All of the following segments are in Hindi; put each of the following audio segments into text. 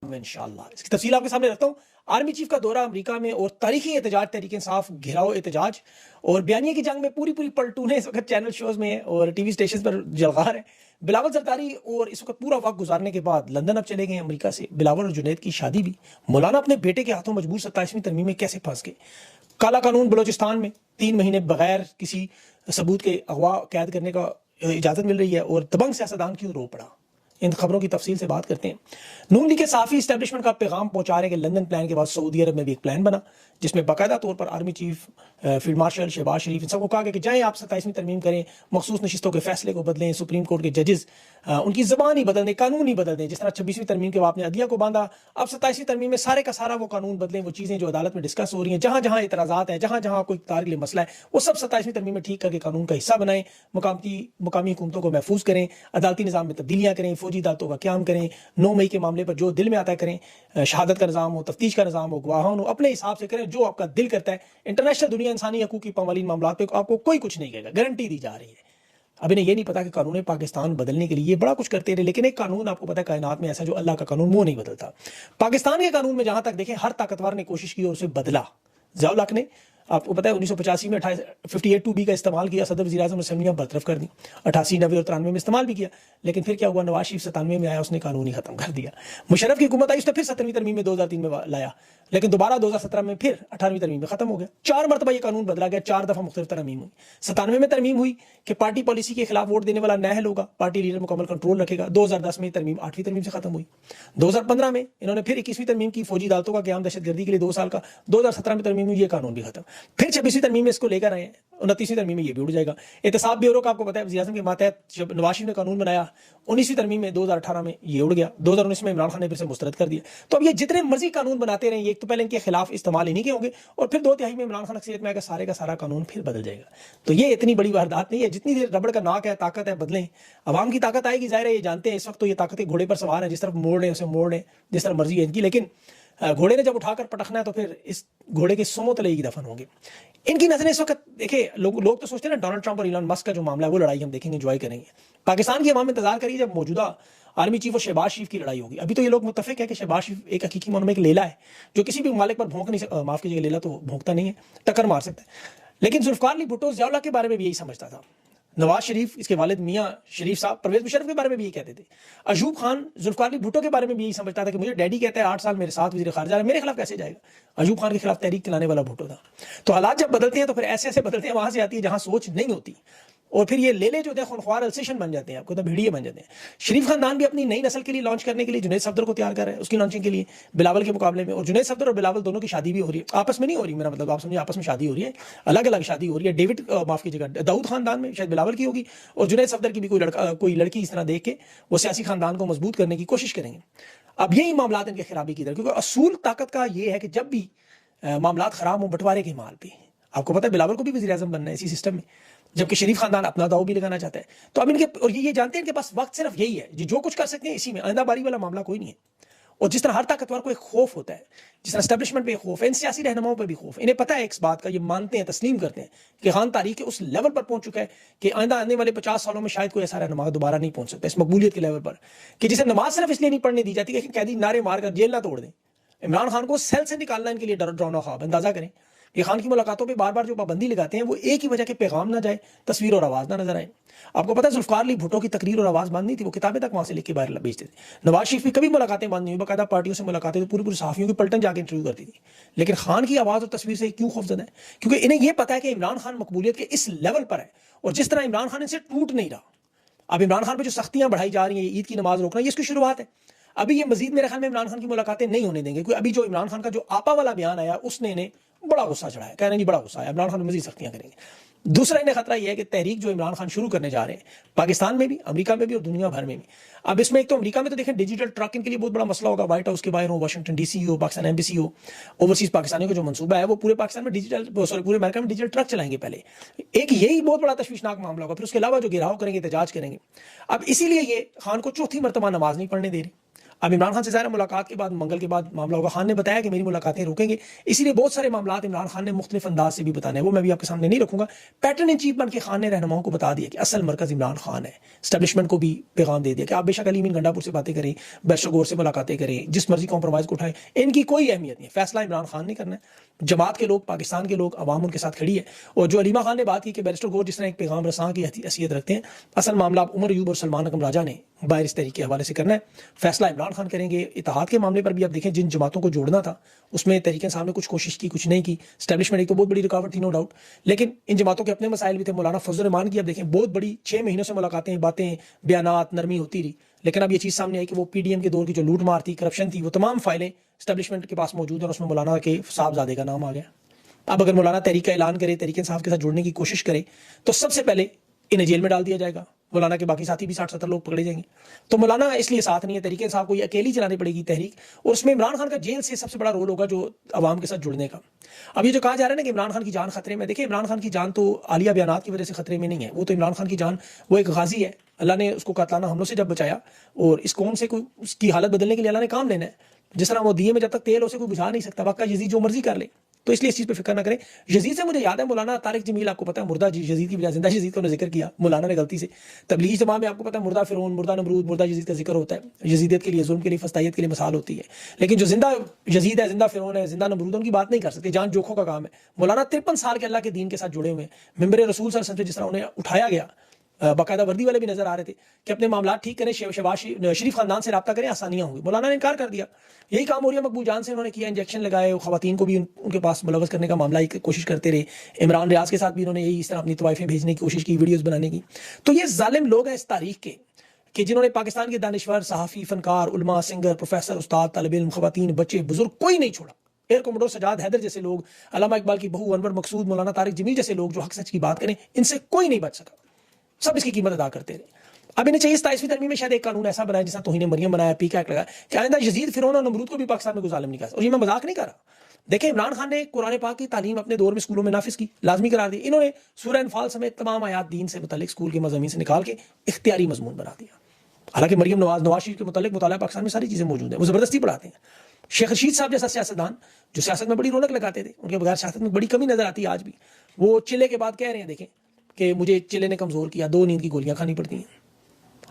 इंशाल्लाह। इसकी तफसील आपके सामने रखता हूँ। आर्मी चीफ का दौरा अमेरिका में और तारीखी एहतजाज, तहरीक इंसाफ घेराव एहतजाज और बयानिया की जंग में पूरी पूरी पलटूने इस वक्त चैनल शोज में है और टीवी स्टेशन पर जलगार है। बिलावल जरदारी और इस वक्त पूरा वक्त गुजारने के बाद लंदन अब चले गए अमेरिका से। बिलावल और जुनैद की शादी भी। मौलाना अपने बेटे के हाथों मजबूर 27वीं तरमीम में कैसे फंस गए। काला कानून बलोचिस्तान में 3 महीने बगैर किसी सबूत के अगवा कैद करने का इजाजत मिल रही है और दबंग सियासतदान क्यों रो पड़ा। इन खबरों की तफसील से बात करते हैं। नून लीग के साफी इस्टेब्लिशमेंट का पैगाम पहुंचा रहे कि लंदन प्लान के बाद सऊदी अरब में भी एक प्लान बना जिसमें बाकायदा तौर पर army chief, field marshal Shahbaz Sharif इन सबको कहा गया कि जाएं आप 27वीं तरमीम करें, मखसूस नशिस्तों के फैसले को बदलें, सुप्रीम कोर्ट के जजेस उनकी जबान ही बदल दें, कानून ही बदल दें। जिस तरह 26वीं तरमीम के बाद आपने अदलिया को बांधा, अब 27वीं तरमीम में सारे का सारा वो कानून बदलें। वो चीज़ें जो अदालत में डिस्कस हो रही हैं, जहाँ जहाँ एतराज़ात हैं, जहाँ जहाँ कोई इक़्तिदार के लिए मसला है, वो सब 27वीं तरमीम में ठीक करके कानून का हिस्सा बनाएं। मुकामी हुकूमतों को महफूज करें, अदालती निज़ाम में तब्दीलियाँ करें, फौजी अदालतों का क़याम करें, 9 मई के मामले पर जो दिल में आता है करें, शहादत का निज़ाम हो, तफ्तीश का निज़ाम हो, गवाहान हो, अपने हिसाब से करें जो आपका दिल करता है। इंटरनेशनल दुनिया इंसानी हकूक़ की पामालीन मामलात पे आपको कोई कुछ नहीं कहेगा, गारंटी दी जा रही है। अब इन्हें ये नहीं पता कि कानून पाकिस्तान बदलने के लिए ये बड़ा कुछ करते रहे, लेकिन एक कानून आपको पता है कायनात में ऐसा जो अल्लाह का कानून वो नहीं बदलता। पाकिस्तान के कानून में जहां तक देखें हर ताकतवर ने कोशिश की और उसे बदला। ज़ियाउल हक ने, आपको पता है 1985 में 58(2)B का इस्तेमाल किया, सदर वज़ीर आज़म असम्बलियाँ बरतरफ कर दी। 88, 90 और 93 में इस्तेमाल भी किया, लेकिन फिर क्या हुआ, नवाज शरीफ 97 में आया, उसने कानून ही खत्म कर दिया। मुशर्रफ की हुकूमत आई, उसने फिर 17वीं तरमीम में 2003 में लाया, लेकिन दोबारा 2017 में फिर 18वीं तरमीम में खत्म हो गया। 4 मरतबा ये कानून बदला गया, 4 दफा मुख्तलिफ तरमीम हुई। 97 में तरमीम हुई कि पार्टी पॉलिसी के खिलाफ वोट देने वाला नाअहल होगा, पार्टी लीडर मुकम्मल कंट्रोल रखेगा। 2010 में तरमीम 8वीं तरमीम से खत्म हुई। 2015 में इन्होंने फिर 21वीं तरमीम की, फौजी अदालतों का क़याम दहशतगर्दी के लिए 2 साल का। 2017 में तरमीम हुई, ये कानून भी खत्म। फिर 26वीं तरमीम में इसको लेकर आए, 29वीं तरमीम में ये भी उड़ जाएगा। एहतसाब ब्यूरो का आपको पता है वज़ीर आज़म के मातहत जब नवाज शरीफ ने कानून बनाया, 19वीं तरमीम में 2018 में ये उड़ गया, 2019 में इमरान खान ने फिर से मुस्तरद कर दिया। तो अब ये जितने मर्जी कानून बनाते रहे, एक तो पहले इनके खिलाफ इस्तेमाल ही नहीं के होंगे और फिर 2 तिहाई में इमरान खान अक्सरियत में आएगा, सारे का सारा कानून फिर बदल जाएगा। तो ये इतनी बड़ी वारदात नहीं है, जितनी देर रबड़ का नाक है, ताकत है, बदलें। अवाम की ताकत आएगी, जाहिर है ये जानते हैं इस वक्त तो ये ताकतें घोड़े पर सवार है, जिस तरफ मोड़ लें उसे मोड़ लें, जिस तरफ मर्जी है इनकी। लेकिन घोड़े ने जब उठाकर पटकना है तो फिर इस घोड़े के सुमो तले ही दफन होंगे। इनकी नजरें इस वक्त देखिए, लोग तो सोचते हैं ना डोनाल्ड ट्रंप और इलॉन मस्क का जो मामला है वो लड़ाई हम देखेंगे, एंजॉय करेंगे। पाकिस्तान की अवाम इंतजार करिए जब मौजूदा आर्मी चीफ और शहबाज शरीफ की लड़ाई होगी। अभी तो ये लोग मुत्तफिक है कि शहबाज शरीफ एक हकीकी मानो में एक लेला है जो किसी भी मालिक पर भौंक नहीं, माफ कीजिएगा लेला तो भौंकता नहीं है, टक्कर मार सकता है। लेकिन जुल्फकार अली भुट्टो ज़ियाउल हक के बारे में भी यही समझता था। नवाज शरीफ, इसके वालिद मियाँ शरीफ साहब, परवेज मुशर्रफ के बारे में भी यही कहते थे। अयूब खान जुल्फकार अली भुट्टो के बारे में भी यही समझता था कि मुझे डैडी कहता है 8 साल मेरे साथ वज़ीर ख़ारिजा है, मेरे खिलाफ कैसे जाएगा। अयूब खान के खिलाफ तहरीक चलाने वाला भुट्टो था। तो हालात जब बदलते हैं तो फिर ऐसे ऐसे बदलते हैं, वहां से आती है जहां सोच नहीं होती, और फिर ये लेले जो थे खुनख्वार अल्सेशन बन जाते हैं, आपको तो भेड़िए बन जाते हैं। शरीफ खानदान भी अपनी नई नस्ल के लिए लॉन्च करने के लिए जुनैद सफदर को तैयार कर रहा है, उसकी लॉन्चिंग के लिए बिलावल के मुकाबले में। और जुनैद सफदर और बिलावल दोनों की शादी भी हो रही है, आपस में नहीं हो रही, मेरा मतलब आप समझिए आपस में शादी हो रही है, अलग अलग शादी हो रही है। डेविड माफ कीजिएगा दाऊद खानदान में शायद बिलावल की होगी, और जुनैद सफदर की भी कोई लड़की इस तरह देख के वो सियासी खानदान को मजबूत करने की कोशिश करेंगे। अब यही मामला इनके खिलाफी की तरह, क्योंकि असूल ताकत का ये है कि जब भी मामला खराब हो बंटवारे के माल पे, आपको पता है बिलावल को भी वज़ीर आज़म बनना है इसी सिस्टम में, जबकि शरीफ खानदान अपना दाव भी लगाना चाहता है। तो अब इनके, और ये जानते हैं इनके पास वक्त सिर्फ यही है, जो कुछ कर सकते हैं इसी में, आइंदा बारी वाला मामला कोई नहीं है। और जिस तरह हर ताकतवर को एक खौफ होता है, जिस तरह एस्टेब्लिशमेंट पे खौफ है, इन सियासी रहनुमाओं पे भी खौफ। इन्हें पता है इस बात का, ये मानते हैं, तस्लीम करते हैं कि खान तारीख उस लेवल पर पहुंच चुका है कि आइंदा आने वाले 50 सालों में शायद कोई ऐसा रहनुमा दोबारा नहीं पहुंच सकता इस मकबूलियत के लेवल पर, कि जिसे नमाज सिर्फ इसलिए नहीं पढ़ने दी जाती कि कैदी नारे मारकर जेल ना तोड़ दें। इमरान खान को सेल से निकालना इनके लिए डरावना ख्वाब। अंदाजा करें कि खान की मुलाकातों पे बार बार जो पाबंदी लगाते हैं वो एक ही वजह के पैगाम ना जाए, तस्वीर और आवाज़ ना नजर आए। आपको पता है जुल्फकार अली भुट्टो की तकरीर और आवाज़ बंद नहीं थी, वो किताबें तक वहाँ से लिख के बाहर भेजते थे। नवाज शरीफ की कभी मुलाकातें बंद नहीं हुई, बाकायदा पार्टियों से मुलाकातें, तो पूरी पूरी सहाफ़ियों की पलटन जाकर इंटरव्यू करती थी। लेकिन खान की आवाज़ और तस्वीर से क्यों खौफजदा है? क्योंकि इन्हें यह पता है कि इमरान खान मकबूलियत के इस लेवल पर है, और जिस तरह इमरान खान इनसे टूट नहीं रहा। अब इमरान खान पर जो सख्तियाँ बढ़ाई जा रही हैं, ईद की नमाज रोकना, ये इसकी शुरुआत है। अभी ये मजीद मेरे ख्याल में इमरान खान की मुलाकातें नहीं होने देंगे, क्योंकि अभी जो इमरान खान का जो आपा वाला बयान आया उसने इन्हें बड़ा गुस्सा चढ़ाया, कह रहे हैं जी बड़ा गुस्सा है, इमरान खान मजीद सख्तियां करेंगे। दूसरा इन्हें खतरा यह है कि तहरीक जो इमरान खान शुरू करने जा रहे हैं, पाकिस्तान में भी, अमेरिका में भी और दुनिया भर में भी। अब इसमें एक तो अमेरिका में तो देखें डिजिटल ट्रक इनके लिए बहुत बड़ा मसला होगा, व्हाइट हाउस के बाहर हो, वाशिंगटन डीसी हो, पाकिस्तान एम्बेसी हो, ओवरसीज पाकिस्तानियों का जो मनसूबा है वो पूरे पाकिस्तान में डिजिटल, सॉरी पूरे अमेरिका में डिजिटल ट्रक चलाएंगे पहले। एक यही बहुत बड़ा तशवीशनाक मामला होगा। फिर उसके अलावा जो घेराव करेंगे, एहतजाज करेंगे। अब इसीलिए ये खान को चौथी मरतबा नमाज नहीं पढ़ने दे रही। अब इमरान खान से ज़ाहिर मुलाकात के बाद, मंगल के बाद मामला होगा। खान ने बताया कि मेरी मुलाकातें रोकेंगे, इसीलिए बहुत सारे मामला इमरान खान ने मुख्तलिफ अंदाज से भी बताने हैं, वो मैं भी आपके सामने नहीं रखूंगा। पैटर्न इन चीफ बन के खान ने रहनुमाओं को बता दिया कि असल मरकज़ इमरान खान है। स्टैब्लिशमेंट को भी पैगाम दे दिया कि आप बेशक अली मीन गंडापुर से बातें करें, बैरिस्टर गौर से मुलाकातें करें, जिस मर्जी कॉम्प्रोमाइज़ को उठाएं, इनकी कोई अहमियत नहीं है। फैसला इमरान खान ने करना है। जमात के लोग, पाकिस्तान के लोग, अवाम उनके साथ खड़ी है। और जो अलीमा खान ने बात की कि बैरिस्टर गौर जिस तरह एक पैगाम रसां की हैसियत रखते हैं, असल मामला उमर अयूब और सलमान अकम राजा ने बाहर इस तरीके के हवाले से करना है। फैसला इमरान खान करेंगे। इत्तेहाद के मामले पर भी आप देखें, जिन जमातों को जोड़ना था उसमें तहरीक इंसाफ ने कुछ कोशिश की, कुछ नहीं की। स्टैब्लिशमेंट एक तो बहुत बड़ी रुकावट थी, नो डाउट, लेकिन इन जमातों के अपने मसाइल भी थे। मौलाना फजल रहमान की आप देखें, बहुत बड़ी 6 महीनों से मुलाकातें, बातें, बयानात, नरमी होती रही, लेकिन अब ये चीज़ सामने आई कि वो पीडीएम के दौर की जो लूट मार थी, करप्शन थी, वो तमाम फाइलें स्टैब्लिशमेंट के पास मौजूद है और उसमें मौलाना के साहबजादे का नाम आ गया। अब अगर मौलाना तहरीक का ऐलान करे, तहरीक इंसाफ के साथ जुड़ने की कोशिश करे, तो सबसे पहले इन्हें जेल में डाल दिया जाएगा। मौलाना के बाकी साथी भी 60-70 लोग पकड़े जाएंगे। तो मौलाना इसलिए साथ नहीं है, तहरीक इंसाफ को ये अकेली चलानी पड़ेगी तहरीक, और उसमें इमरान खान का जेल से सबसे बड़ा रोल होगा जो अवाम के साथ जुड़ने का। अब ये जो कहा जा रहा है ना कि इमरान खान की जान खतरे में, देखिए इमरान खान की जान तो आलिया बयानात की वजह से खतरे में नहीं है। वो तो इमरान खान की जान, वो एक गाजी है। अल्लाह ने उसको कातलाना हमलों से जब बचाया, और इस कौम से कोई उसकी हालत बदलने के लिए अल्लाह ने काम लेना है। जिस तरह वो दिए में जब तक तेल उसे कोई बुझा नहीं सकता, वाकई यजीद जो मर्जी कर ले, तो इसलिए इस चीज़ पे फिक्र ना करें। यजीद से मुझे याद है, मौलाना तारिक जमील, आपको पता है मुर्दा यजीद की बजाय जिंदा यजीद का जिक्र किया मौलाना ने गलती से। तबलीगी जमात में आपको पता है मुर्दा फिरौन, मुर्दा नमरूद, मुर्दा यजीद का जिक्र होता है। यजीदियत के लिए, जुल्म के लिए, फस्तायत के लिए मिसाल होती है। लेकिन जो जिंदा यजीद है, जिंदा फिरौन है, जिंदा नमरूद, उनकी बात नहीं कर सकते, जान जोखों का काम है। मौलाना 53 साल के अल्लाह के दीन के साथ जुड़े हुए हैं। मिंबर रसूल सल्लल्लाहु अलैहि वसल्लम से जिस तरह उन्हें उठाया गया, बाकायदा वर्दी वाले भी नजर आ रहे थे कि अपने मामला ठीक करें, शहबाज शरीफ खानदान से रब्ता करें, आसानियां होंगी। मौलाना ने इनकार कर दिया। यही काम हो रहा है मकबूल जान से, उन्होंने किया, इंजेक्शन लगाए, खवातीन को भी उनके पास मुलवस करने का मामला की कोशिश करते रहे। इमरान रियाज के साथ भी उन्होंने यही इस तरह अपनी तवाइफें भेजने की कोशिश की, वीडियोज़ बनाने की। तो ये जालिम लोग हैं इस तारीख के कि जिन्होंने पाकिस्तान के दानिश्वर, सहाफ़ी, फनकार, उलमा, सिंगर, प्रोफेसर, उस्ताद, तालिब इल्म, खवातीन, बच्चे, बुजुर्ग, कोई नहीं छोड़ा। एयर कमोडोर सजाद हैदर जैसे लोग, अल्लामा इकबाल की बहू अनवर मकसूद, मौलाना तारिक जमील जैसे लोग जो हक सच की बात करें, इनसे कोई नहीं बच सका। सब इसकी कीमत अदा करते रहे। अब इन्हें चाहिए 27वीं तरमीम में शायद एक कानून ऐसा बनाया जिसका तौहीन मरियम बनाया, पी का एक्ट लगाया कि आइंदा यजीद, फिरौन और नमरूद को भी पाकिस्तान में कोई जालिम नहीं कर सकता। और ये मैं मजाक नहीं कर रहा। देखिए इमरान खान ने कुरान पाक की तालीम अपने दौर में स्कूलों में नाफिज की, लाजमी करार दी। इन्होंने सूरह अनफाल समेत तमाम आयात दीन से मुतालिक स्कूल के मज़ामीन से निकाल के इख्तियारी मजमून बना दिया। हालांकि मरियम नवाज शरीफ के मुतालिक मुताला पाकिस्तान में सारी चीज़ें मौजूद हैं, वो ज़बरदस्ती पढ़ाते हैं। शेख रशीद साहब जैसा सियासतदान जो सियासत में बड़ी रौनक लगाते थे, उनके बगैर सियासत में बड़ी कमी नजर आती है आज भी। वो चिल्ले के बाद कह रहे हैं, देखें कि मुझे चिल्ले ने कमज़ोर किया, 2 नींद की गोलियां खानी पड़ती हैं।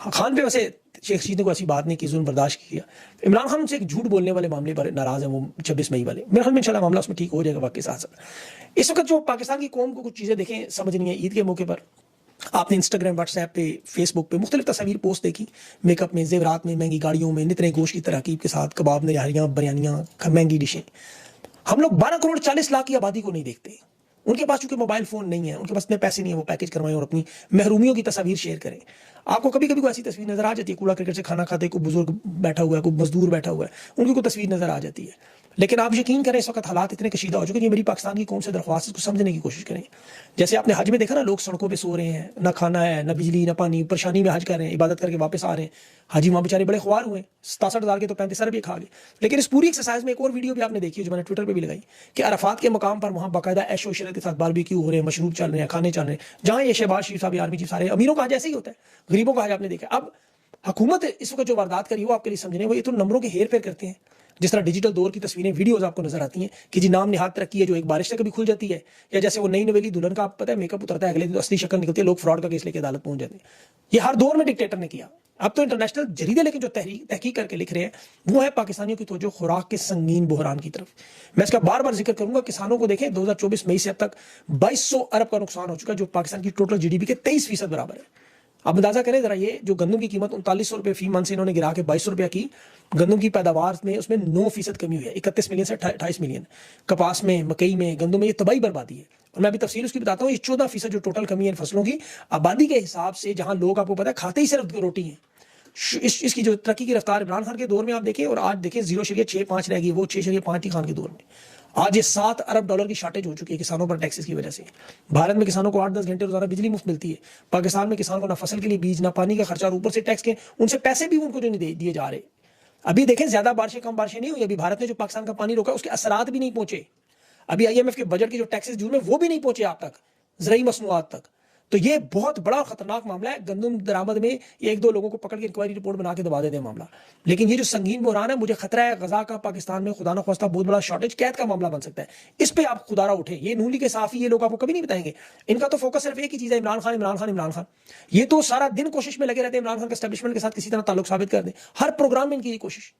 खान पे वैसे शेख रशीद ने कोई ऐसी बात नहीं की, जुल्म बर्दाश्त किया। इमरान खान से एक झूठ बोलने वाले मामले पर नाराज है वो 26 मई वाले। मेरे ख्याल में इंशाल्लाह मामला उसमें ठीक हो जाएगा वाकई साथ साथ। इस वक्त जो पाकिस्तान की कौम को कुछ चीज़ें देखें समझ नहीं है। ईद के मौके पर आपने इंस्टाग्राम, व्हाट्सएप पे, फेसबुक पे मुख्तलिफ तस्वीर पोस्ट देखी, मेकअप में, जेवरात में, महंगी गाड़ियों में, नितने गोश्त की तरकीब के साथ, कबाब, नहारियाँ, बिरयानियाँ, महंगी डिशें। हम लोग 12 करोड़ 40 लाख की आबादी को नहीं देखते। उनके पास चूंकि मोबाइल फ़ोन नहीं है, उनके पास इतने पैसे नहीं है वो पैकेज करवाएं और अपनी महरूमियों की तस्वीर शेयर करें। आपको कभी कभी कोई ऐसी तस्वीर नजर आ जाती है, कूड़ा क्रिकेट से खाना खाते, कोई बुजुर्ग बैठा हुआ है, कोई मजदूर बैठा हुआ है, उनकी कोई तस्वीर नजर आ जाती है। लेकिन आप यकीन करें इस वक्त हालात इतने कशीदा हो चुके हैं, मेरी पाकिस्तान की कौम से दरख्वास्त को समझने की कोशिश करें। जैसे आपने हज में देखा ना, लोग सड़कों पे सो रहे हैं, ना खाना है, ना बिजली, ना पानी, परेशानी में हज कर रहे हैं, इबादत करके वापस आ रहे हैं। हाजी वहाँ बेचारे बड़े ख्वार हुए, 67,000 के तो 35 अरब खा गए। लेकिन इस पूरी एक्सरसाइज में एक और वीडियो भी आपने देखी है जो मैंने ट्विटर पर भी लगाई कि अराफात के मकाम पर वहाँ बाकायदा ऐशो इशरत के साथ बारबेक्यू हो रहे हैं, मशरूब चल रहे हैं, खाने चल रहे हैं, जहाँ ये शहबाज शरीफ साहब, आर्मी चीफ, सारे अमीरों का हज ऐसे ही होता है, गरीबों का हज आपने देखा। अब हुकूमत इस वक्त जो वारदात करी वो आपके लिए समझने, वो ये तो नंबरों के हेर फेर करते हैं। जिस तरह डिजिटल दौर की तस्वीरें, वीडियोस आपको नजर आती हैं कि जी नाम निहात तरक्की है जो एक बारिश से कभी खुल जाती है, या जैसे वो नई नवेली दुल्हन का आपको पता है मेकअप उतरता है, अगले दिन तो असली शक्ल निकलती है, लोग फ्रॉड का केस लेके अदालत पहुंच जाते हैं। ये हर दौर में डिक्टेटर ने किया। अब तो इंटरनेशनल जरीदे लेकिन जो तहकीक करके लिख रहे हैं वो है पाकिस्तानियों की तवज्जो खुराक के संगीन बहरान की तरफ। मैं इसका बार बार जिक्र करूंगा, किसानों को देखें 2024 मई से अब तक 2200 अरब का नुकसान हो चुका है, जो पाकिस्तान की टोटल जीडीपी के 23% बराबर है। अब अंदाजा करें जरा, ये जो गंदम की कीमत 3900 रुपये फी मन से इन्होंने गिरा के 2200 रुपया की, गंदम की पैदावार में उसमें 9% कमी हुई है, 31 मिलियन से 28 मिलियन। कपास में, मकई में, गंदम में ये तबाही बर्बादी है। और मैं अभी तफसील उसकी बताता हूँ। ये 14% जो टोटल कमी है फसलों की आबादी के हिसाब से, जहां लोग आपको पता है खाते ही सिर्फ रोटी है। इसकी जो तरक्की की रफ्तार इमरान खान के दौर में आप देखें और आज देखें 0.65 रह गई, वो 6.5 खान के दौर में। आज ये 7 अरब डॉलर की शॉर्टेज हो चुकी है किसानों पर टैक्सेस की वजह से। भारत में किसानों को 8-10 घंटे रोजाना बिजली मुफ्त मिलती है, पाकिस्तान में किसान को ना फसल के लिए बीज, ना पानी का खर्चा, और ऊपर से टैक्स के उनसे पैसे भी उनको जो नहीं दिए जा रहे। अभी देखें ज्यादा बारिशें कम बारिशें नहीं हुई, अभी भारत ने जो पाकिस्तान का पानी रोका उसके असरात भी नहीं पहुंचे। अभी IMF के बजट के जो टैक्सेस जुर्म है वो भी नहीं पहुंचे आप तक, ज़रूरी मसनूआत तक। तो ये बहुत बड़ा और खतरनाक मामला है। गंदम दरामद में एक दो लोगों को पकड़ के इंक्वायरी रिपोर्ट बना के दबा देते हैं मामला, लेकिन ये जो संगीन बहरान है, मुझे खतरा है गजा का पाकिस्तान में खुदा न ख्वास्ता बहुत बड़ा शॉर्टेज कैद का मामला बन सकता है। इस पे आप खुदारा उठे। ये नून लीग के साफी ये लोग आपको कभी नहीं बताएंगे। इनका तो फोकस सिर्फ एक ही चीज है, इमरान खान इमरान खान इमरान खान। ये तो सारा दिन कोशिश में लगे रहते हैं इमरान खान के एस्टेब्लिशमेंट के साथ किसी तरह ताल्लुक साबित कर दें। हर प्रोग्राम में इनकी ये कोशिश।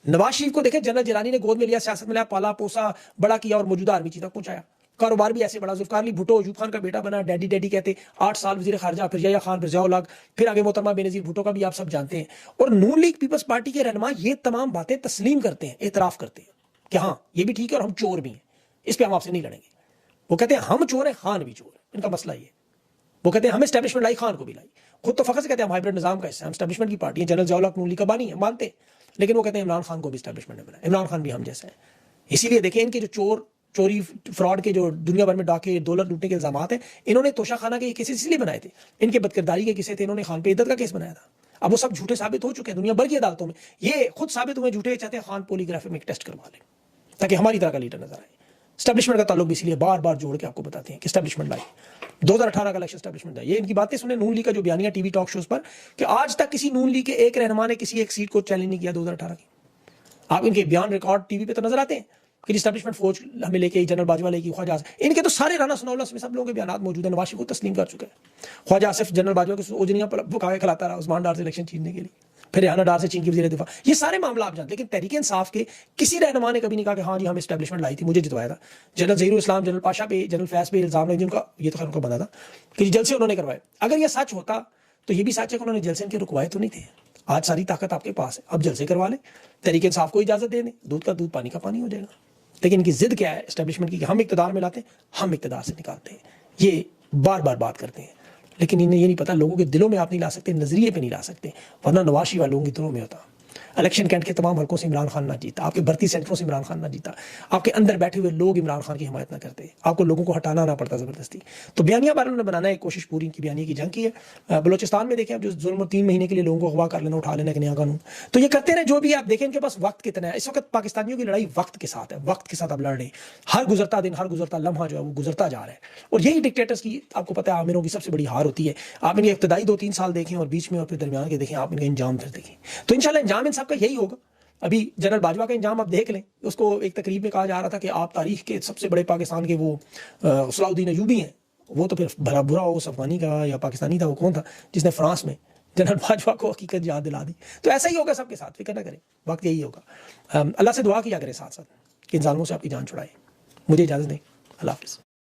नवाज शरीफ को देखें, जनरल जिलानी ने गोद में लिया, सियासत में लिया, पाला पोसा, बड़ा किया और मौजूदा आर्मी चीफ तक पहुंचाया। कारोबार भी ऐसे बड़ा। जुल्फिकार अली भुट्टो अयूब खान का बेटा बना, डैडी डैडी कहते, 8 साल वजीर खारजा, फिर यहया खान, फिर ज़ियाउल हक, फिर आगे मोहतरमा बेनज़ीर भुट्टो का भी आप सब जानते हैं। और नून लीग पीपल्स पार्टी के रहनुमा ये तमाम बातें तस्लीम करते हैं, एतराफ करते हैं कि हाँ ये भी ठीक है और हम चोर भी हैं, इस पर हम आपसे नहीं लड़ेंगे। वो कहते हैं हम चोर हैं, खान भी चोर है। इनका मसला ये। वो कहते हैं हम एस्टेब्लिशमेंट लाई, खान को भी लाई। खुद तो फखर से कहते हैं हम हाइब्रिड निजाम का हिस्सा, हम एस्टेब्लिशमेंट की पार्टी है। जनरल ज़ियाउल हक नून लीग का बानी है, मानते हैं, लेकिन वो कहते हैं इमरान खान को भी एस्टेब्लिशमेंट ने बनाया, इमरान खान भी हम जैसा है। इसीलिए देखें इनके जो चोरी फ्रॉड के जो दुनिया भर में डाके डॉलर लूटने के इल्जाम हैं, इन्होंने तोशा खाना के केसेस इसलिए बनाए थे, इनके बदकिरदारी के केसेस थे, इन्होंने खान पे इद्दत का केस बनाया था। अब वो सब झूठे साबित हो चुके हैं दुनिया भर की अदालतों में। ये खुद साबित हुए झूठे, चाहते हैं खान पॉलीग्राफी में एक टेस्ट करवा लें ताकि हमारी तरह का लीडर नजर आए। स्टैब्लिशमेंट का ताल्लुक भी इसलिए बार बार जोड़ के आपको बताते हैं कि स्टैब्लिशमेंट लाई 2018 का इलेक्शन स्टैब्लिशमेंट। ये इनकी बातें सुने नून लीग का जो बयानिया टीवी टॉक शोज पर कि आज तक किसी नून लीग के एक रहनुमा ने किसी एक सीट को चैलेंज नहीं किया 2018 की। आप इनके बयान रिकॉर्ड टीवी पे तो नजर आते हैं कि एस्टैब्लिशमेंट फौज हमें लेके, जनरल बाजवा लेके, ख्वाजा इनके तो सारे राना सनाउल्लाह में सब लोगों के बयान मौजूद है। नवाज शरीफ को तस्लीम कर चुके हैं। ख्वाजा आसिफ जनरल बाजवा के ओजनियां पर भुका के खिलाता रहा उस्मान डार से इलेक्शन जीतने के लिए, फिर रिहाना डार से चीन की वज़ीर दिफा। ये सारे मामला आप जानते। लेकिन तहरीक इंसाफ के किसी रहनुमा ने कभी नहीं कहा कि हाँ जी हम एस्टैब्लिशमेंट लाई थी, मुझे जितवाया था। जनरल ज़हीरुल इस्लाम, जनरल पाशा पे, जनरल फैज पे इल्जाम है जिनका, ये तो खैर उनका बना था कि जलसे उन्होंने करवाए। अगर यह सच होता तो ये भी सच है कि उन्होंने जलसे इनके रुकवाए तो नहीं थे। आज सारी ताकत आपके पास है, अब जलसे करवा लें, तहरीक इंसाफ को इजाजत दे दें, दूध का दूध पानी का पानी हो जाएगा। लेकिन इनकी जिद क्या है एस्टैब्लिशमेंट की कि हम इक़्तिदार में लाते हैं, हम इक़्तिदार से निकालते हैं। ये बार बार बात करते हैं, लेकिन इन्हें ये नहीं पता लोगों के दिलों में आप नहीं ला सकते, नजरिए पे नहीं ला सकते, वरना नवाज शरीफ वालों के दिलों में होता। इलेक्शन कैंट के तमाम हल्कों से इमरान खान ना जीता, आपके भर्ती सेंटरों से इमरान खान ना जीता, आपके अंदर बैठे हुए लोग इमरान खान की हिमायत ना करते, आपको लोगों को हटाना ना पड़ता ज़बरदस्ती। तो बयानिया वालों ने बनाना एक कोशिश पूरी इनकी बयानिया की जंग की है। बलोचिस्तान में देखें, अब जो जुल्म 3 महीने के लिए लोगों को अगवा कर लेना, उठा लेना एक नया कानून, तो ये करते रहे जो भी। आप देखें इनके पास वक्त कितना है। इस वक्त पाकिस्तानियों की लड़ाई वक्त के साथ है, वक्त के साथ आप लड़ रहे हैं। हर गुजरता दिन, हर गुजरता लम्हा जो है वो गुजरता जा रहा है। और यही डिक्टेटर्स की, आपको पता है, आमिरों की सबसे बड़ी हार होती है। आप इनके इब्तदाई 2-3 साल देखें और बीच में और फिर दरमियान के देखें, आप इनका इंजाम फिर देखें, तो इंशाल्लाह इंजाम इन सबका यही होगा। अभी जनरल बाजवा का इंजाम आप देख लें, उसको एक तकरीब में कहा जा रहा था कि आप तारीख के सबसे बड़े पाकिस्तान के वो सलाउद्दीन अयूबी हैं। वो तो फिर भला बुरा हो, उस अफगानी का या पाकिस्तानी था, वो कौन था जिसने फ्रांस में जनरल बाजवा को हकीकत याद दिला दी। तो ऐसा ही होगा सबके साथ, फिक्र ना करें, वक्त यही होगा। अल्लाह से दुआ किया करें साथ साथ कि इन जालिमों से आपकी जान छुड़ाए। मुझे इजाज़त दें, अल्लाह हाफ़िज़।